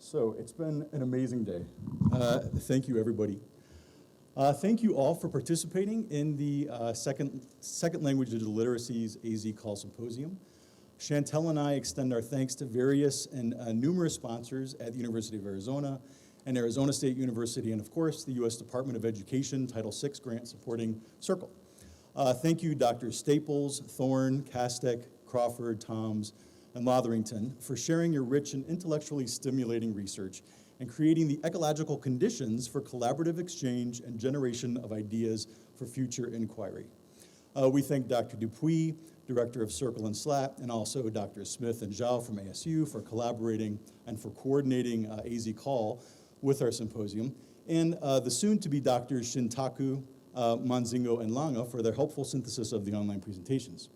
So it's been an amazing day. Thank you, everybody. Thank you all for participating in the second Language Digital Literacies AZCALL Symposium. Chantel and I extend our thanks to various and numerous sponsors at the University of Arizona and Arizona State University, and of course, the U.S. Department of Education Title VI grant supporting CIRCLE. Thank you, Dr. Staples, Thorne, Kastek, Crawford, Toms, and Lotherington for sharing your rich and intellectually stimulating research and creating the ecological conditions for collaborative exchange and generation of ideas for future inquiry. We thank Dr. Dupuis, Director of CIRCLE and SLAT, and also Dr. Smith and Zhao from ASU for collaborating and for coordinating AZCALL with our symposium, and the soon-to-be Doctors Shintaku, Manzingo, and Langa for their helpful synthesis of the online presentations.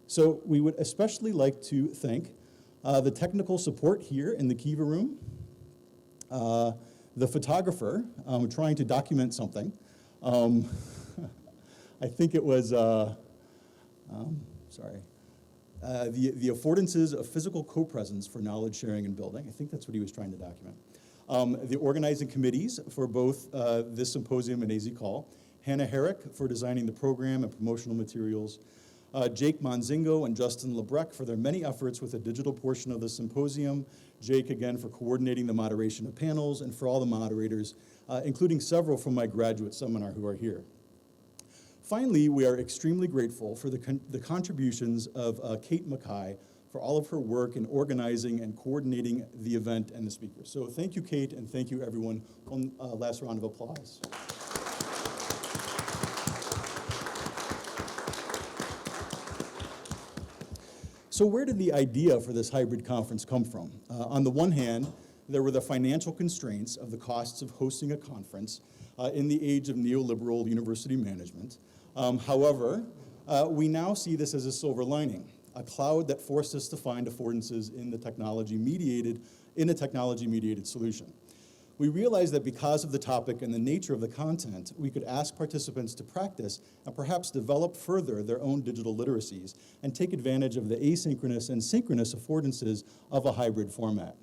So we would especially like to thank the technical support here in the Kiva room, the photographer trying to document something. I think it was, the affordances of physical co-presence for knowledge sharing and building. I think that's what he was trying to document. The organizing committees for both this symposium and AZCALL, Hannah Herrick for designing the program and promotional materials, Jake Manzingo and Justin Lebrecq for their many efforts with the digital portion of the symposium, Jake again for coordinating the moderation of panels, and for all the moderators, including several from my graduate seminar who are here. Finally, we are extremely grateful for the contributions of Kate Mackay for all of her work in organizing and coordinating the event and the speakers. So thank you, Kate, and thank you, everyone. One last round of applause. So where did the idea for this hybrid conference come from? On the one hand, there were the financial constraints of the costs of hosting a conference in the age of neoliberal university management. However, we now see this as a silver lining, a cloud that forced us to find affordances in a technology-mediated solution. We realized that because of the topic and the nature of the content, we could ask participants to practice and perhaps develop further their own digital literacies and take advantage of the asynchronous and synchronous affordances of a hybrid format.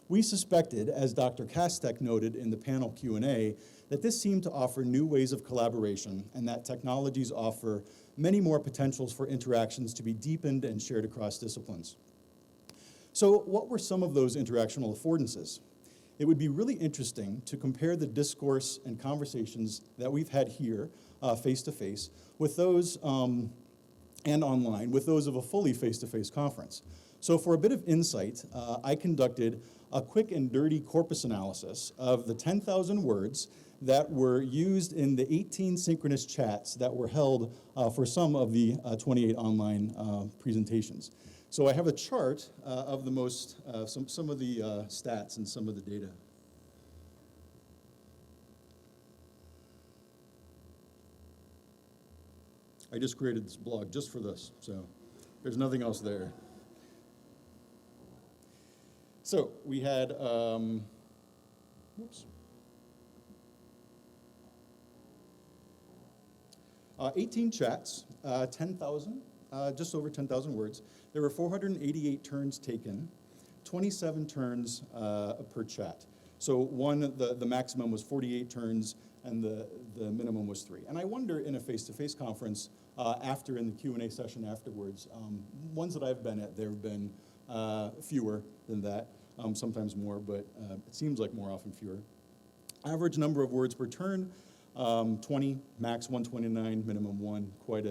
We suspected, as Dr. Kastek noted in the panel Q&A, that this seemed to offer new ways of collaboration and that technologies offer many more potentials for interactions to be deepened and shared across disciplines. So what were some of those interactional affordances? It would be really interesting to compare the discourse and conversations that we've had here face-to-face with those, and online, with those of a fully face-to-face conference. So for a bit of insight, I conducted a quick and dirty corpus analysis of the 10,000 words that were used in the 18 synchronous chats that were held for some of the 28 online presentations. So I have a chart of the most, some of the stats and some of the data. I just created this blog just for this, so there's nothing else there. So we had, 18 chats, 10,000, just over 10,000 words. There were 488 turns taken, 27 turns per chat. So the maximum was 48 turns, and the minimum was 3. And I wonder in a face-to-face conference, in the Q&A session afterwards, ones that I've been at, there have been fewer than that, sometimes more, but it seems like more often fewer. Average number of words per turn, 20, max 129, minimum 1, quite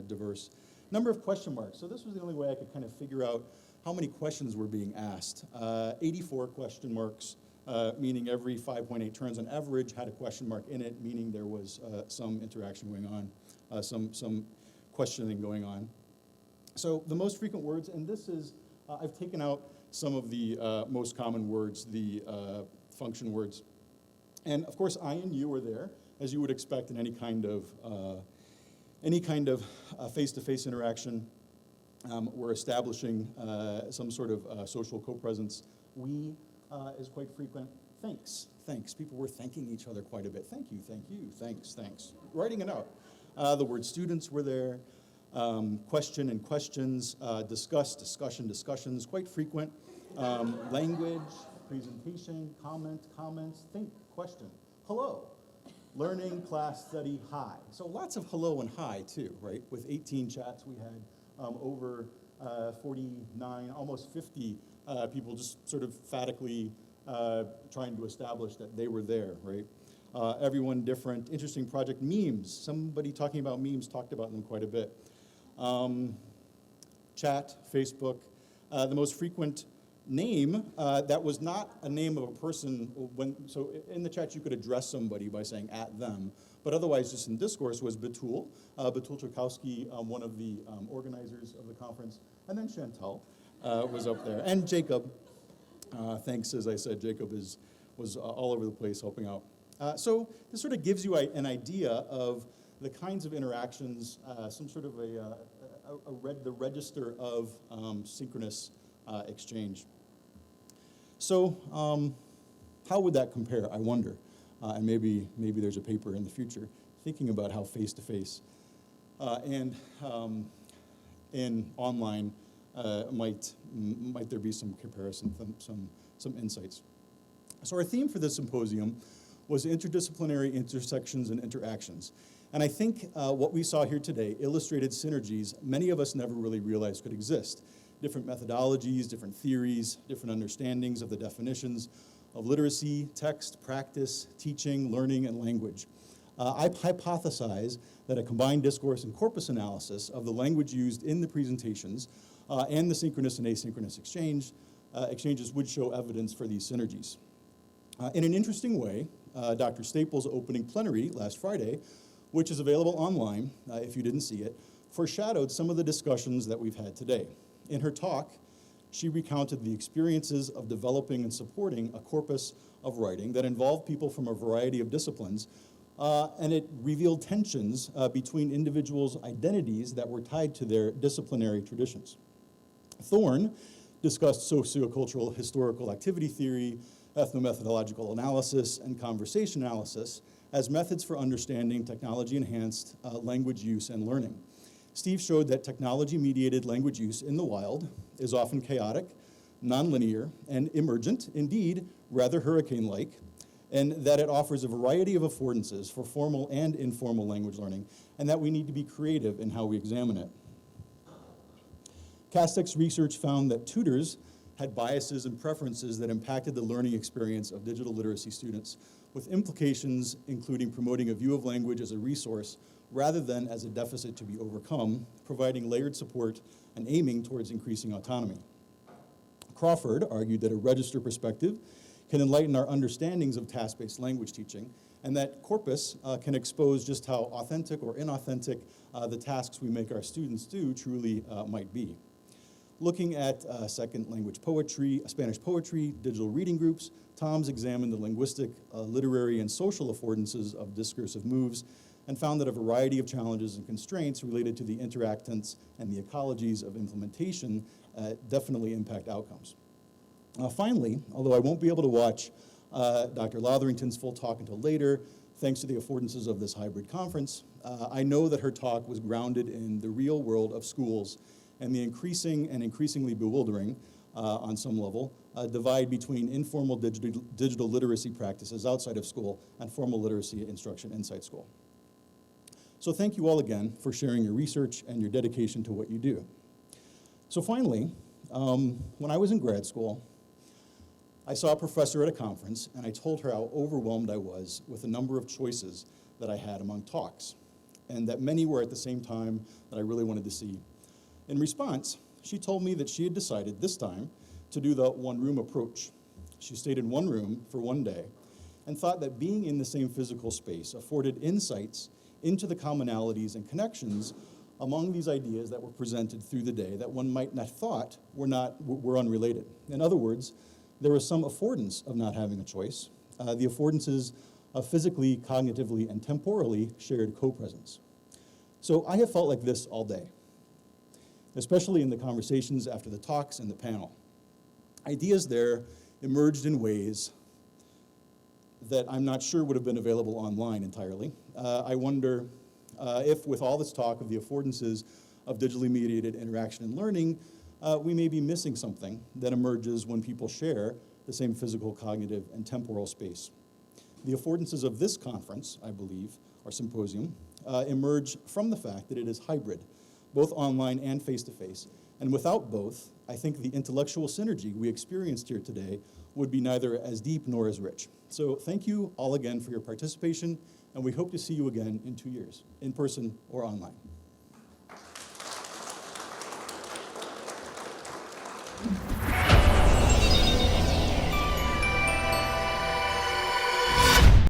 diverse. Number of question marks. So this was the only way I could kind of figure out how many questions were being asked. 84 question marks, meaning every 5.8 turns on average had a question mark in it, meaning there was some interaction going on, some questioning going on. So the most frequent words, and this is, I've taken out some of the most common words, the function words. And of course, I and you were there, as you would expect in any kind of face-to-face interaction. We're establishing some sort of social co-presence. We is quite frequent. Thanks. People were thanking each other quite a bit. Thank you, thanks. Writing it out. The word students were there. Question and questions, discussions, quite frequent. Language, presentation, comments, think, question, hello. Learning, class, study, hi. So lots of hello and hi too, right? With 18 chats, we had over 49, almost 50 people just sort of phatically trying to establish that they were there, right? Everyone different, interesting project, memes. Somebody talking about memes talked about them quite a bit. Chat, Facebook, the most frequent name that was not a name of a person. So in the chat you could address somebody by saying at them, but otherwise just in discourse was Betul Czerkowski, one of the organizers of the conference, and then Chantal was up there, and Jacob. Thanks, as I said, Jacob was all over the place helping out. So this sort of gives you an idea of the kinds of interactions, some sort of the register of synchronous exchange. So how would that compare, I wonder? And maybe there's a paper in the future thinking about how face-to-face and online might there be some comparison, some insights. So our theme for this symposium was interdisciplinary intersections and interactions. And I think what we saw here today illustrated synergies many of us never really realized could exist. Different methodologies, different theories, different understandings of the definitions of literacy, text, practice, teaching, learning, and language. I hypothesize that a combined discourse and corpus analysis of the language used in the presentations and the synchronous and asynchronous exchanges would show evidence for these synergies. In an interesting way, Dr. Staples' opening plenary last Friday, which is available online if you didn't see it, foreshadowed some of the discussions that we've had today. In her talk, she recounted the experiences of developing and supporting a corpus of writing that involved people from a variety of disciplines, and it revealed tensions between individuals' identities that were tied to their disciplinary traditions. Thorne discussed sociocultural historical activity theory, ethnomethodological analysis, and conversation analysis as methods for understanding technology-enhanced language use and learning. Steve showed that technology-mediated language use in the wild is often chaotic, nonlinear, and emergent, indeed, rather hurricane-like, and that it offers a variety of affordances for formal and informal language learning, and that we need to be creative in how we examine it. Kastek's research found that tutors had biases and preferences that impacted the learning experience of digital literacy students, with implications including promoting a view of language as a resource rather than as a deficit to be overcome, providing layered support and aiming towards increasing autonomy. Crawford argued that a register perspective can enlighten our understandings of task-based language teaching, and that corpus can expose just how authentic or inauthentic the tasks we make our students do truly might be. Looking at second language poetry, Spanish poetry, digital reading groups, Tom's examined the linguistic, literary, and social affordances of discursive moves and found that a variety of challenges and constraints related to the interactants and the ecologies of implementation definitely impact outcomes. Finally, although I won't be able to watch Dr. Lotherington's full talk until later, thanks to the affordances of this hybrid conference, I know that her talk was grounded in the real world of schools and the increasing and increasingly bewildering, on some level, divide between informal digital literacy practices outside of school and formal literacy instruction inside school. So thank you all again for sharing your research and your dedication to what you do. So finally, when I was in grad school, I saw a professor at a conference, and I told her how overwhelmed I was with the number of choices that I had among talks, and that many were at the same time that I really wanted to see. In response, she told me that she had decided this time to do the one-room approach. She stayed in one room for one day and thought that being in the same physical space afforded insights into the commonalities and connections among these ideas that were presented through the day that one might not thought were unrelated. In other words, there was some affordance of not having a choice, the affordances of physically, cognitively, and temporally shared co-presence. So I have felt like this all day, especially in the conversations after the talks and the panel. Ideas there emerged in ways that I'm not sure would have been available online entirely. I wonder if with all this talk of the affordances of digitally mediated interaction and learning, we may be missing something that emerges when people share the same physical, cognitive, and temporal space. The affordances of this conference, I believe, or symposium, emerge from the fact that it is hybrid, both online and face-to-face. And without both, I think the intellectual synergy we experienced here today would be neither as deep nor as rich. So thank you all again for your participation, and we hope to see you again in 2 years, in person or online.